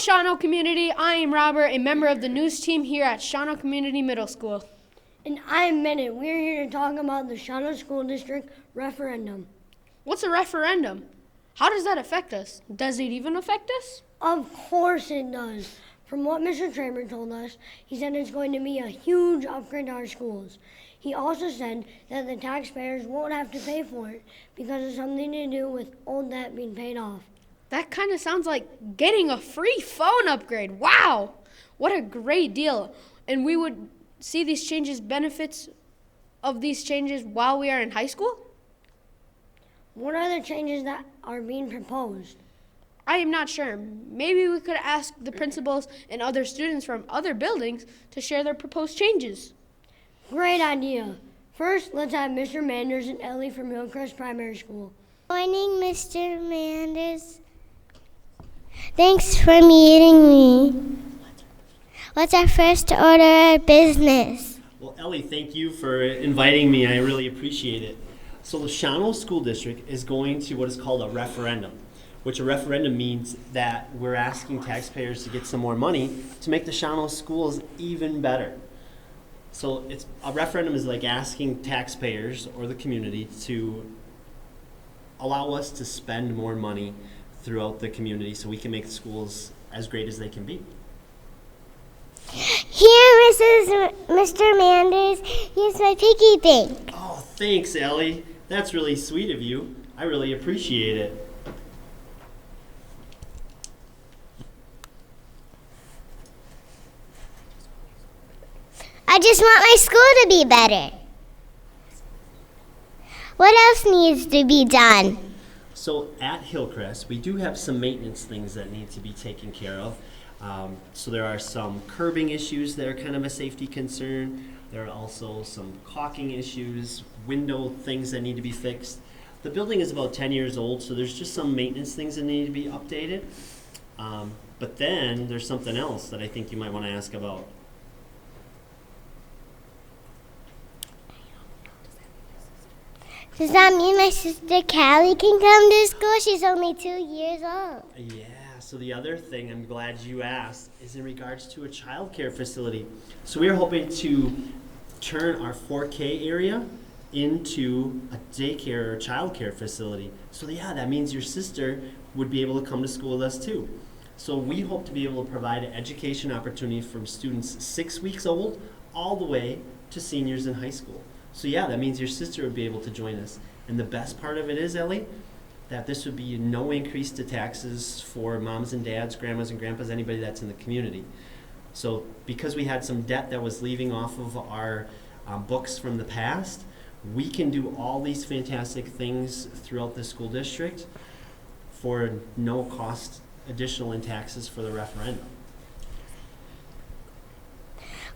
Shawano community. I am Robert, a member of the news team here at Shawano Community Middle School. And I'm Minute. We're here to talk about the Shawano School District referendum. What's a referendum? How does that affect us? Does it even affect us? Of course it does. From what Mr. Tramer told us, he said it's going to be a huge upgrade to our schools. He also said that the taxpayers won't have to pay for it because it's something to do with old debt being paid off. That kind of sounds like getting a free phone upgrade. Wow, what a great deal. And we would see these changes, benefits of these changes while we are in high school? What are the changes that are being proposed? I am not sure. Maybe we could ask the principals and other students from other buildings to share their proposed changes. Great idea. First, let's have Mr. Manders and Ellie from Hillcrest Primary School. Morning, Mr. Manders. Thanks for meeting me. What's our first order of business? Well, Ellie, thank you for inviting me. I really appreciate it. So the Shawano School District is going to what is called a referendum, which a referendum means that we're asking taxpayers to get some more money to make the Shawano schools even better. So a referendum is like asking taxpayers or the community to allow us to spend more money throughout the community so we can make the schools as great as they can be. Here, Mr. Manders. Here's my piggy bank. Oh, thanks, Ellie. That's really sweet of you. I really appreciate it. I just want my school to be better. What else needs to be done? So at Hillcrest, we do have some maintenance things that need to be taken care of. So there are some curbing issues that are kind of a safety concern. There are also some caulking issues, window things that need to be fixed. The building is about 10 years old, so there's just some maintenance things that need to be updated. But then there's something else that I think you might want to ask about. Does that mean my sister Callie can come to school? She's only 2 years old. Yeah, so the other thing I'm glad you asked is in regards to a childcare facility. So we are hoping to turn our 4K area into a daycare or childcare facility. So yeah, that means your sister would be able to come to school with us too. So we hope to be able to provide an education opportunity from students 6 weeks old all the way to seniors in high school. So yeah, that means your sister would be able to join us. And the best part of it is, Ellie, that this would be no increase to taxes for moms and dads, grandmas and grandpas, anybody that's in the community. So because we had some debt that was leaving off of our books from the past, we can do all these fantastic things throughout the school district for no cost additional in taxes for the referendum.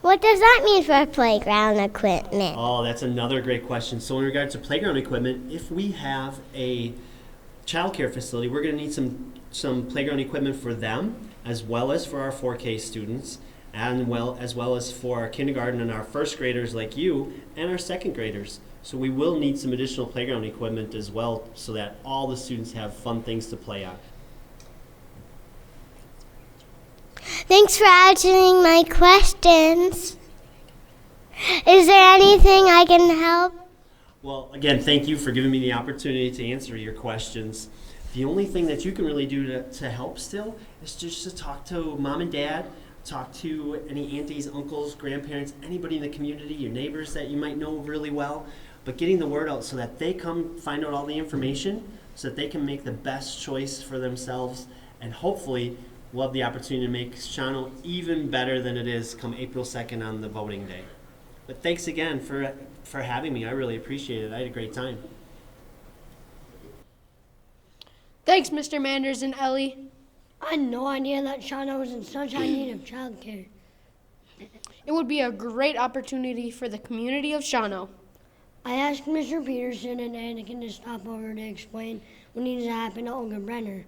What does that mean for playground equipment? Oh, that's another great question. So in regard to playground equipment, if we have a childcare facility, we're going to need some playground equipment for them, as well as for our 4K students, and as well as for our kindergarten and our first graders like you, and our second graders. So we will need some additional playground equipment as well, so that all the students have fun things to play on. Thanks for answering my questions. Is there anything I can help? Well, again, thank you for giving me the opportunity to answer your questions. The only thing that you can really do to help still is just to talk to mom and dad, talk to any aunties, uncles, grandparents, anybody in the community, your neighbors that you might know really well, but getting the word out so that they come find out all the information so that they can make the best choice for themselves, and hopefully we'll have the opportunity to make Shawano even better than it is come April 2nd on the voting day. But thanks again for having me. I really appreciate it. I had a great time. Thanks, Mr. Manders and Ellie. I had no idea that Shawano was in such high need of childcare. It would be a great opportunity for the community of Shawano. I asked Mr. Peterson and Anakin to stop over to explain what needs to happen to Olga Brenner.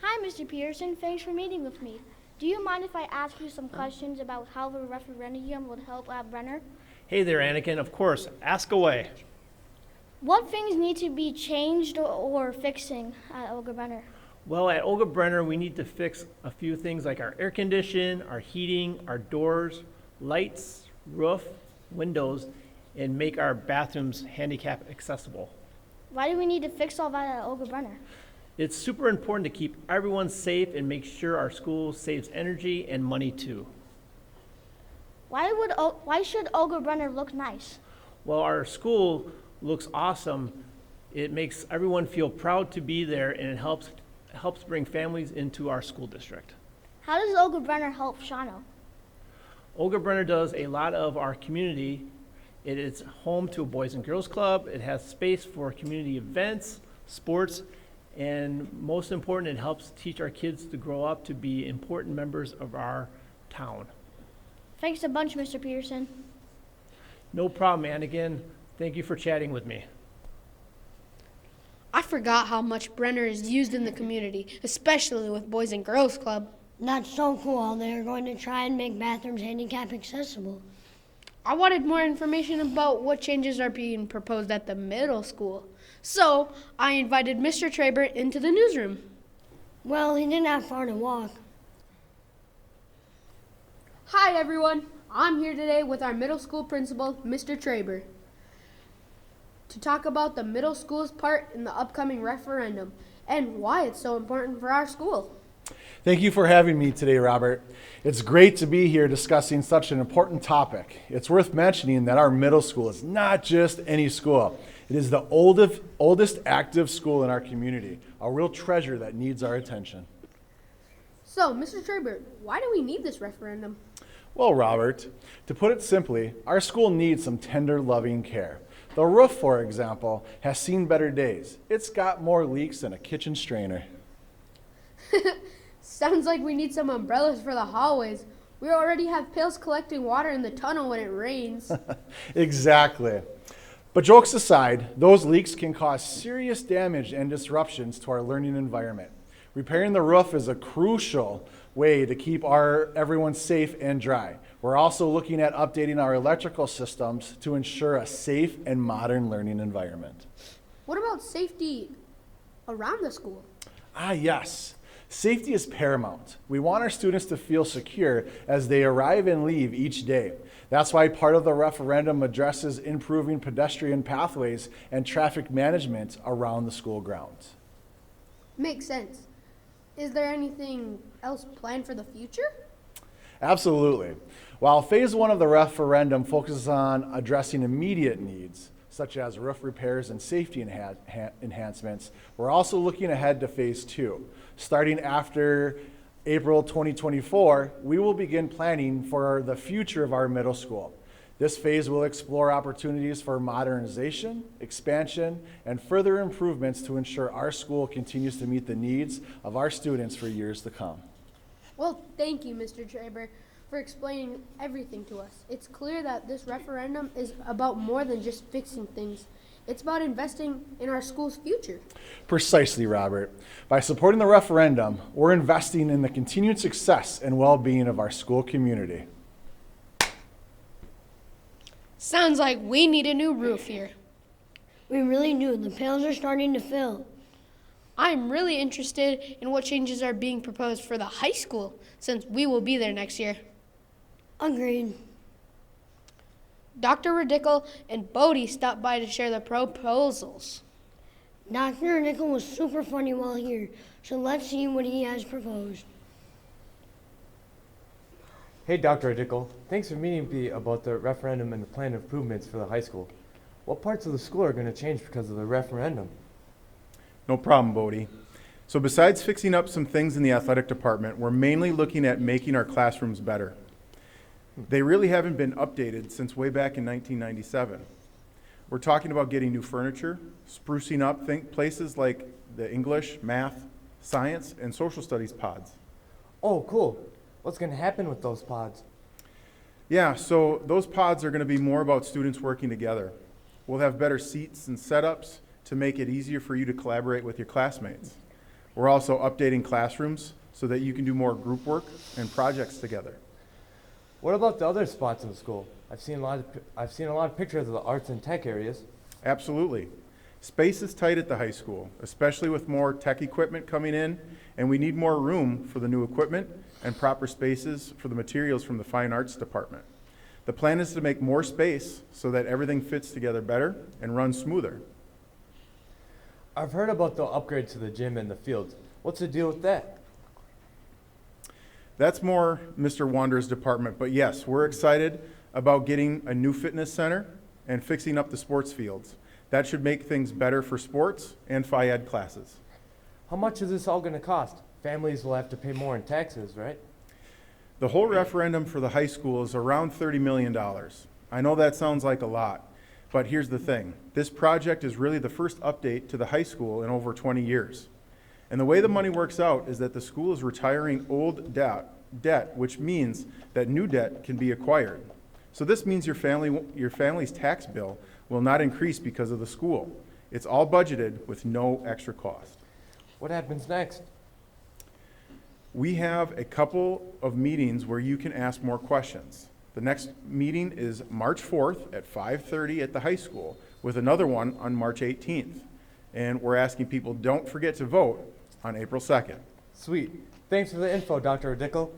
Hi, Mr. Peterson. Thanks for meeting with me. Do you mind if I ask you some questions about how the referendum would help Brenner? Hey there, Anakin. Of course. Ask away. What things need to be changed or fixing at Olga Brenner? Well, at Olga Brenner, we need to fix a few things like our air condition, our heating, our doors, lights, roof, windows, and make our bathrooms handicap accessible. Why do we need to fix all that at Olga Brenner? It's super important to keep everyone safe and make sure our school saves energy and money too. Why should Olga Brenner look nice? Well, our school looks awesome. It makes everyone feel proud to be there, and it helps bring families into our school district. How does Olga Brenner help Shawano? Olga Brenner does a lot of our community. It is home to a Boys and Girls Club. It has space for community events, sports, and most important, it helps teach our kids to grow up to be important members of our town. Thanks a bunch, Mr. Peterson. No problem, Anakin. Thank you for chatting with me. I forgot how much Brenner is used in the community, especially with Boys and Girls Club. That's so cool. They're going to try and make bathrooms handicap accessible. I wanted more information about what changes are being proposed at the middle school. So I invited Mr. Traber into the newsroom. Well, he didn't have far to walk. Hi everyone, I'm here today with our middle school principal, Mr. Traber, to talk about the middle school's part in the upcoming referendum and why it's so important for our school. Thank you for having me today, Robert. It's great to be here discussing such an important topic. It's worth mentioning that our middle school is not just any school. It is the oldest active school in our community, a real treasure that needs our attention. So, Mr. Traber, why do we need this referendum? Well, Robert, to put it simply, our school needs some tender, loving care. The roof, for example, has seen better days. It's got more leaks than a kitchen strainer. Sounds like we need some umbrellas for the hallways. We already have pails collecting water in the tunnel when it rains. Exactly. But jokes aside, those leaks can cause serious damage and disruptions to our learning environment. Repairing the roof is a crucial way to keep everyone safe and dry. We're also looking at updating our electrical systems to ensure a safe and modern learning environment. What about safety around the school? Yes. Safety is paramount. We want our students to feel secure as they arrive and leave each day. That's why part of the referendum addresses improving pedestrian pathways and traffic management around the school grounds. Makes sense. Is there anything else planned for the future? Absolutely. While phase one of the referendum focuses on addressing immediate needs, such as roof repairs and safety enhancements, we're also looking ahead to phase two. Starting after April 2024, we will begin planning for the future of our middle school. This phase will explore opportunities for modernization, expansion, and further improvements to ensure our school continues to meet the needs of our students for years to come. Well, thank you, Mr. Traber, for explaining everything to us. It's clear that this referendum is about more than just fixing things. It's about investing in our school's future. Precisely, Robert. By supporting the referendum, we're investing in the continued success and well-being of our school community. Sounds like we need a new roof here. We really do. The pails are starting to fill. I'm really interested in what changes are being proposed for the high school, since we will be there next year. Agreed. Dr. Radical and Bodie stopped by to share the proposals. Dr. Nickel was super funny while here, so let's see what he has proposed. Hey, Dr. Dickel. Thanks for meeting me about the referendum and the planned improvements for the high school. What parts of the school are going to change because of the referendum? No problem, Bodie. So besides fixing up some things in the athletic department, we're mainly looking at making our classrooms better. They really haven't been updated since way back in 1997. We're talking about getting new furniture, sprucing up places like the English, math, science, and social studies pods. Oh, cool. What's going to happen with those pods? Yeah, so those pods are going to be more about students working together. We'll have better seats and setups to make it easier for you to collaborate with your classmates. We're also updating classrooms so that you can do more group work and projects together. What about the other spots in the school? I've seen a lot of pictures of the arts and tech areas. Absolutely. Space is tight at the high school, especially with more tech equipment coming in, and we need more room for the new equipment and proper spaces for the materials from the fine arts department. The plan is to make more space so that everything fits together better and runs smoother. I've heard about the upgrade to the gym and the fields. What's the deal with that? That's more Mr. Wander's department, but yes, we're excited about getting a new fitness center and fixing up the sports fields. That should make things better for sports and Phi Ed classes. How much is this all going to cost? Families will have to pay more in taxes, right? The whole referendum for the high school is around $30 million. I know that sounds like a lot, but here's the thing. This project is really the first update to the high school in over 20 years. And the way the money works out is that the school is retiring old debt, which means that new debt can be acquired. So this means your family's tax bill will not increase because of the school. It's all budgeted with no extra cost. What happens next? We have a couple of meetings where you can ask more questions. The next meeting is March 4th at 5:30 at the high school, with another one on March 18th. And we're asking people, don't forget to vote on April 2nd. Sweet. Thanks for the info, Dr. Dickel.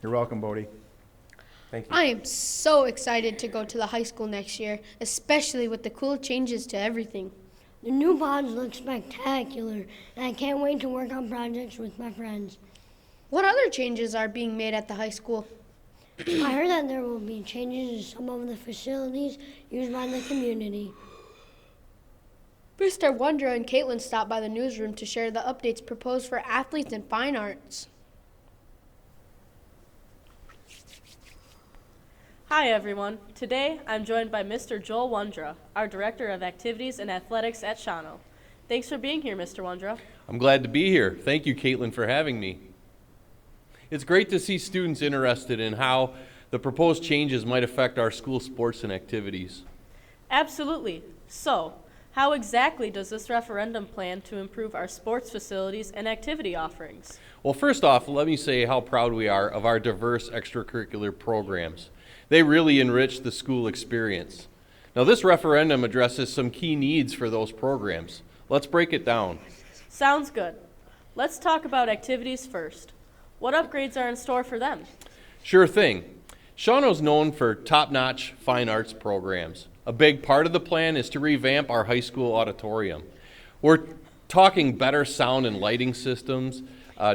You're welcome, Bodie. Thank you. I am so excited to go to the high school next year, especially with the cool changes to everything. The new ponds look spectacular, and I can't wait to work on projects with my friends. What other changes are being made at the high school? I heard that there will be changes to some of the facilities used by the community. Mr. Wondra and Caitlin stopped by the newsroom to share the updates proposed for athletes and fine arts. Hi everyone. Today I'm joined by Mr. Joel Wondra, our Director of Activities and Athletics at Shawano. Thanks for being here, Mr. Wondra. I'm glad to be here. Thank you, Caitlin, for having me. It's great to see students interested in how the proposed changes might affect our school sports and activities. Absolutely. So, how exactly does this referendum plan to improve our sports facilities and activity offerings? Well, first off, let me say how proud we are of our diverse extracurricular programs. They really enrich the school experience. Now, this referendum addresses some key needs for those programs. Let's break it down. Sounds good. Let's talk about activities first. What upgrades are in store for them? Sure thing. Shawano's known for top-notch fine arts programs. A big part of the plan is to revamp our high school auditorium. We're talking better sound and lighting systems,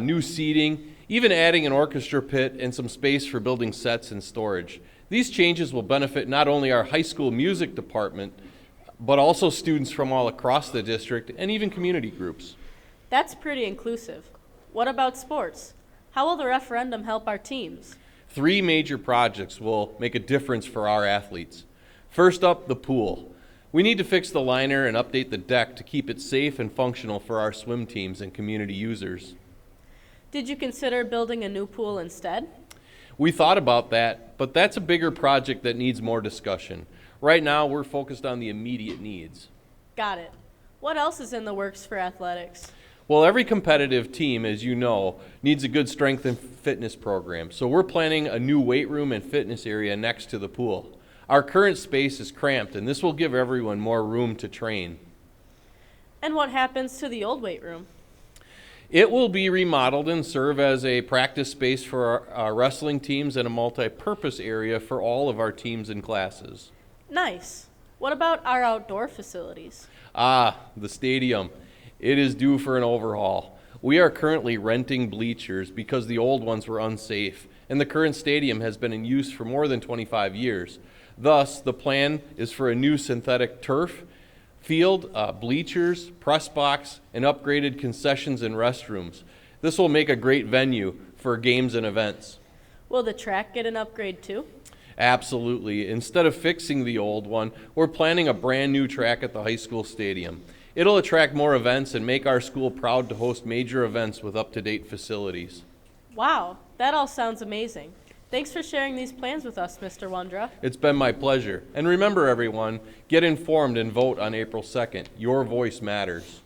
new seating, even adding an orchestra pit and some space for building sets and storage. These changes will benefit not only our high school music department, but also students from all across the district and even community groups. That's pretty inclusive. What about sports? How will the referendum help our teams? 3 major projects will make a difference for our athletes. First up, the pool. We need to fix the liner and update the deck to keep it safe and functional for our swim teams and community users. Did you consider building a new pool instead? We thought about that, but that's a bigger project that needs more discussion. Right now, we're focused on the immediate needs. Got it. What else is in the works for athletics? Well, every competitive team, as you know, needs a good strength and fitness program. So we're planning a new weight room and fitness area next to the pool. Our current space is cramped, and this will give everyone more room to train. And what happens to the old weight room? It will be remodeled and serve as a practice space for our wrestling teams and a multi-purpose area for all of our teams and classes. Nice. What about our outdoor facilities? The stadium. It is due for an overhaul. We are currently renting bleachers because the old ones were unsafe, and the current stadium has been in use for more than 25 years. Thus, the plan is for a new synthetic turf field, bleachers, press box, and upgraded concessions and restrooms. This will make a great venue for games and events. Will the track get an upgrade too? Absolutely. Instead of fixing the old one, we're planning a brand new track at the high school stadium. It'll attract more events and make our school proud to host major events with up-to-date facilities. Wow, that all sounds amazing. Thanks for sharing these plans with us, Mr. Wondra. It's been my pleasure. And remember, everyone, get informed and vote on April 2nd. Your voice matters.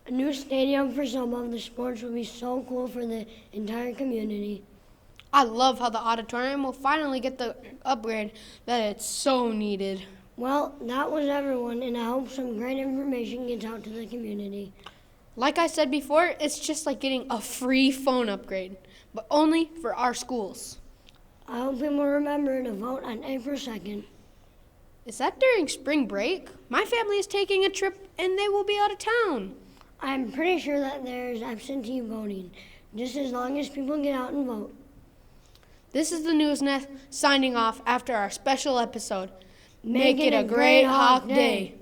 A new stadium for some of the sports will be so cool for the entire community. I love how the auditorium will finally get the upgrade that it's so needed. Well, that was everyone, and I hope some great information gets out to the community. Like I said before, it's just like getting a free phone upgrade, but only for our schools. I hope people remember to vote on April 2nd. Is that during spring break? My family is taking a trip and they will be out of town. I'm pretty sure that there's absentee voting, just as long as people get out and vote. This is the News Nest signing off after our special episode. Make it a great Hawk Day.